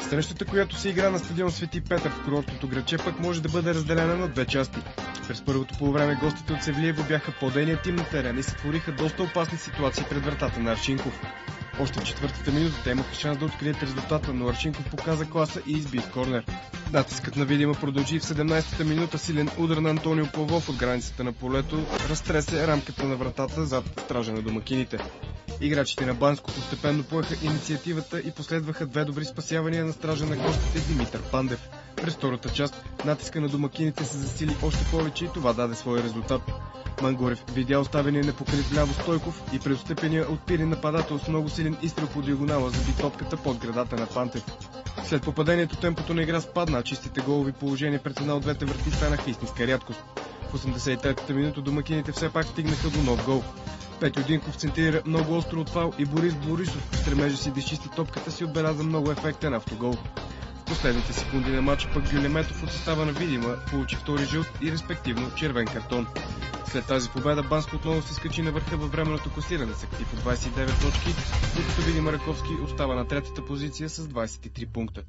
Срещата, която се игра на стадион Свети Петър в курортното градче, пък може да бъде разделена на две части. През първото полувреме гостите от Севлиево бяха по-дейният тим на терена и се твориха доста опасни ситуации пред вратата на Аршинков. Още в четвъртата минута те имаха шанс да открият резултата, но Аршинков показа класа и изби в корнер. Натискът на Видима продължи в 17-та минута. Силен удар на Антонио Павлов от границата на полето разтресе рамката на вратата зад стража на домакините. Играчите на Банско постепенно поеха инициативата и последваха две добри спасявания на стража на гостите Димитър Пандев. През втората част натиска на домакините се засили още повече и това даде своя резултат. Мангорев видя оставения непокрит ляво Стойков и през отстъпения от Пирин нападател с много силен изстрел по диагонала заби топката под градата на Пантев. След попадението темпото на игра спадна, а чистите голови положения пред една от двете врати станаха истинска рядкост. В 83-та минута домакините все пак стигнаха до нов гол. Петьо Динков центрира много остро от фал и Борис Борисов в стремежа си да изчисти топката си отбеляза много ефектен автогол. В последните секунди на матча пък Гюлеметов от състава на Видима получи втори жълт и респективно червен картон. След тази победа Банско отново се скачи на върха във временното класиране с актив от 29 точки, докато Видима Раковски остава на третата позиция с 23 пункта.